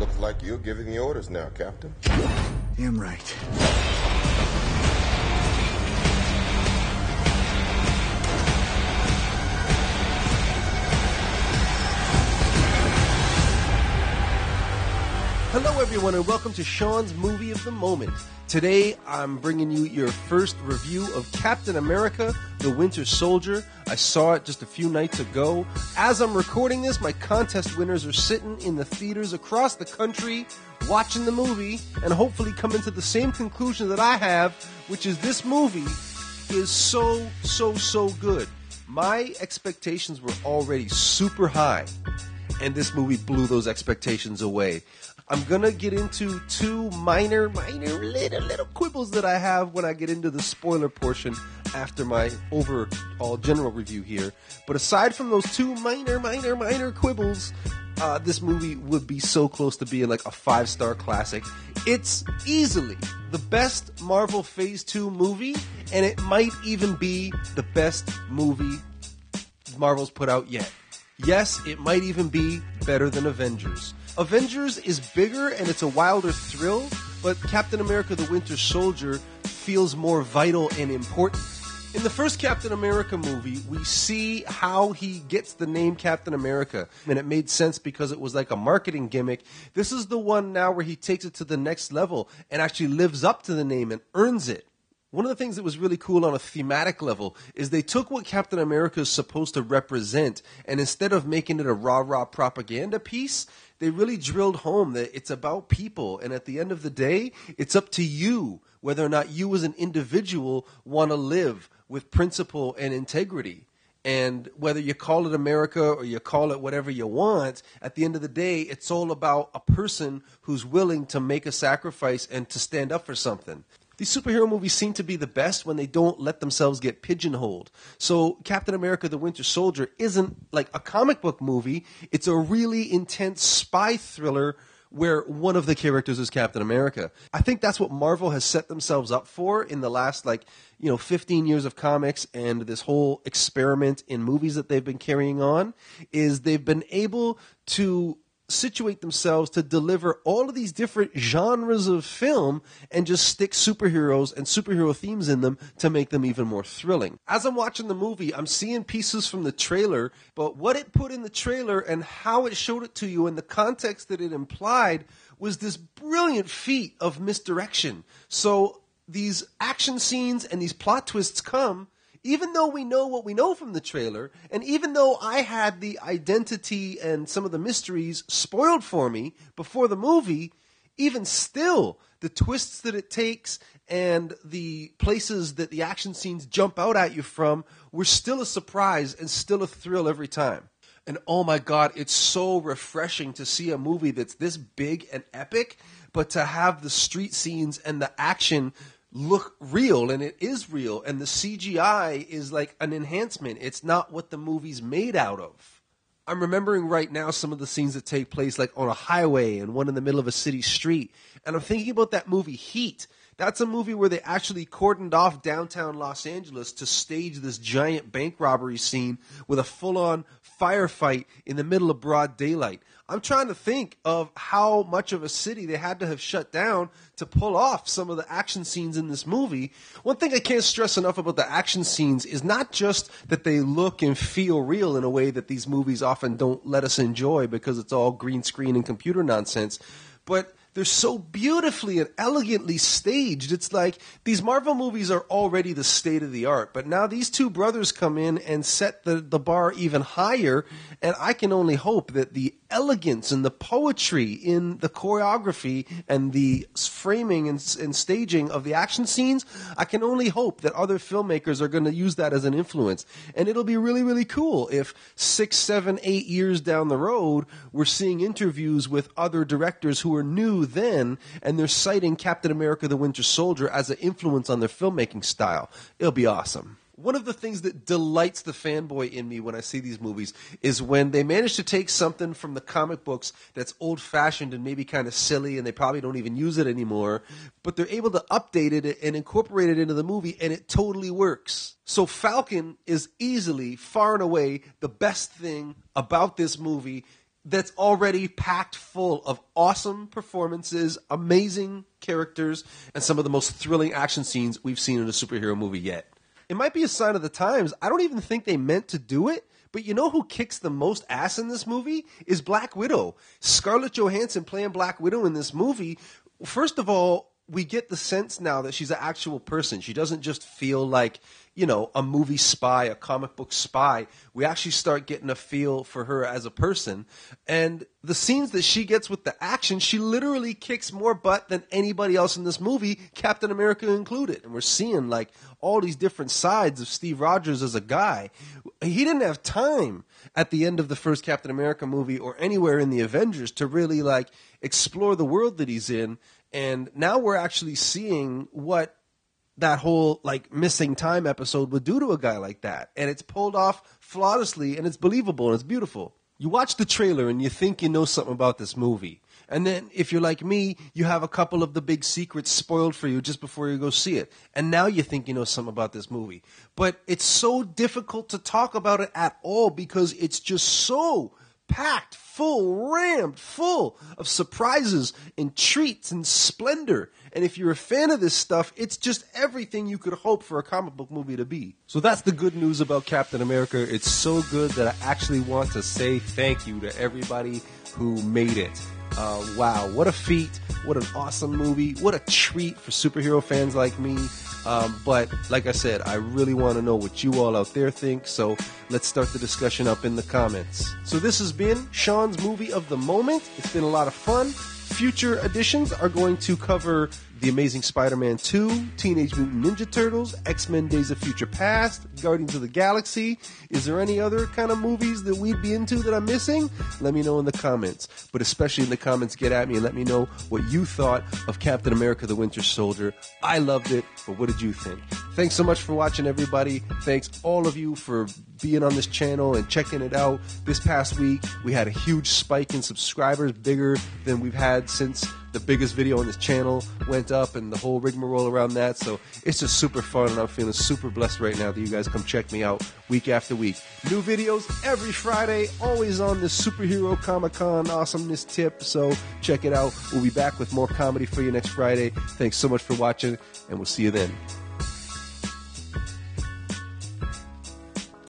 Looks like you're giving the orders now, Captain. Damn right. Hello everyone and welcome to Sean's Movie of the Moment. Today I'm bringing you your first review of Captain America, the Winter Soldier. I saw it just a few nights ago. As I'm recording this, my contest winners are sitting in the theaters across the country watching the movie and hopefully coming to the same conclusion that I have, which is this movie is so good. My expectations were already super high and this movie blew those expectations away. I'm going to get into two minor little quibbles that I have when I get into the spoiler portion after my overall general review here. But aside from those two minor quibbles, this movie would be so close to being like a 5-star classic. It's easily the best Marvel Phase 2 movie, and it might even be the best movie Marvel's put out yet. Yes, it might even be better than Avengers. Avengers is bigger and it's a wilder thrill, but Captain America the Winter Soldier feels more vital and important. In the first Captain America movie, we see how he gets the name Captain America, and it made sense because it was like a marketing gimmick. This is the one now where he takes it to the next level and actually lives up to the name and earns it. One of the things that was really cool on a thematic level is they took what Captain America is supposed to represent, and instead of making it a rah-rah propaganda piece, they really drilled home that it's about people, and at the end of the day, it's up to you whether or not you as an individual want to live with principle and integrity. And whether you call it America or you call it whatever you want, at the end of the day, it's all about a person who's willing to make a sacrifice and to stand up for something. These superhero movies seem to be the best when they don't let themselves get pigeonholed. So Captain America the Winter Soldier isn't like a comic book movie. It's a really intense spy thriller where one of the characters is Captain America. I think that's what Marvel has set themselves up for in the last 15 years of comics and this whole experiment in movies that they've been carrying on, is they've been able to situate themselves to deliver all of these different genres of film and just stick superheroes and superhero themes in them to make them even more thrilling. As I'm watching the movie, I'm seeing pieces from the trailer, but what it put in the trailer and how it showed it to you and the context that it implied was this brilliant feat of misdirection. So these action scenes and these plot twists come even though we know what we know from the trailer, and even though I had the identity and some of the mysteries spoiled for me before the movie, even still, the twists that it takes and the places that the action scenes jump out at you from were still a surprise and still a thrill every time. And oh my God, it's so refreshing to see a movie that's this big and epic, but to have the street scenes and the action look real, and it is real, and the CGI is like an enhancement. It's not what the movie's made out of. I'm remembering right now some of the scenes that take place like on a highway and one in the middle of a city street, and I'm thinking about that movie Heat. That's a movie where they actually cordoned off downtown Los Angeles to stage this giant bank robbery scene with a full-on firefight in the middle of broad daylight. I'm trying to think of how much of a city they had to have shut down to pull off some of the action scenes in this movie. One thing I can't stress enough about the action scenes is not just that they look and feel real in a way that these movies often don't let us enjoy because it's all green screen and computer nonsense, but they're so beautifully and elegantly staged. It's like these Marvel movies are already the state of the art, but now these two brothers come in and set the bar even higher, and I can only hope that the elegance and the poetry in the choreography and the framing and staging of the action scenes, I can only hope that other filmmakers are going to use that as an influence. And it'll be really, really cool if 6, 7, 8 years down the road, we're seeing interviews with other directors who are new then, and they're citing Captain America the Winter Soldier as an influence on their filmmaking style. It'll be awesome. One of the things that delights the fanboy in me when I see these movies is when they manage to take something from the comic books that's old-fashioned and maybe kind of silly, and they probably don't even use it anymore, but they're able to update it and incorporate it into the movie, and it totally works. So Falcon is easily, far and away, the best thing about this movie. that's already packed full of awesome performances, amazing characters, and some of the most thrilling action scenes we've seen in a superhero movie yet. It might be a sign of the times. I don't even think they meant to do it, but you know who kicks the most ass in this movie? Is Black Widow. Scarlett Johansson playing Black Widow in this movie. First of all, we get the sense now that she's an actual person. She doesn't just feel like, you know, a movie spy, a comic book spy. We actually start getting a feel for her as a person. And the scenes that she gets with the action, she literally kicks more butt than anybody else in this movie, Captain America included. And we're seeing like all these different sides of Steve Rogers as a guy. He didn't have time at the end of the first Captain America movie or anywhere in the Avengers to really like explore the world that he's in. And now we're actually seeing what that whole like missing time episode would do to a guy like that. And it's pulled off flawlessly, and it's believable, and it's beautiful. You watch the trailer and you think you know something about this movie. And then if you're like me, you have a couple of the big secrets spoiled for you just before you go see it. And now you think you know something about this movie. But it's so difficult to talk about it at all because it's just so packed, full, rammed, full of surprises and treats and splendor. And if you're a fan of this stuff, it's just everything you could hope for a comic book movie to be. So that's the good news about Captain America. It's so good that I actually want to say thank you to everybody who made it. Wow, what a feat. What an awesome movie. What a treat for superhero fans like me. But like I said, I really want to know what you all out there think, so let's start the discussion up in the comments. So this has been Sean's Movie of the Moment. It's been a lot of fun. Future editions are going to cover The Amazing Spider-Man 2, Teenage Mutant Ninja Turtles, X-Men Days of Future Past, Guardians of the Galaxy. Is there any other kind of movies that we'd be into that I'm missing? Let me know in the comments. But especially in the comments, get at me and let me know what you thought of Captain America the Winter Soldier. I loved it, but what did you think? Thanks so much for watching, everybody. Thanks all of you for being on this channel and checking it out. This past week, we had a huge spike in subscribers, bigger than we've had since the biggest video on this channel went up and the whole rigmarole around that. So it's just super fun, and I'm feeling super blessed right now that you guys come check me out week after week. New videos every Friday, always on the Superhero Comic-Con awesomeness tip, so check it out. We'll be back with more comedy for you next Friday. Thanks so much for watching, and we'll see you then.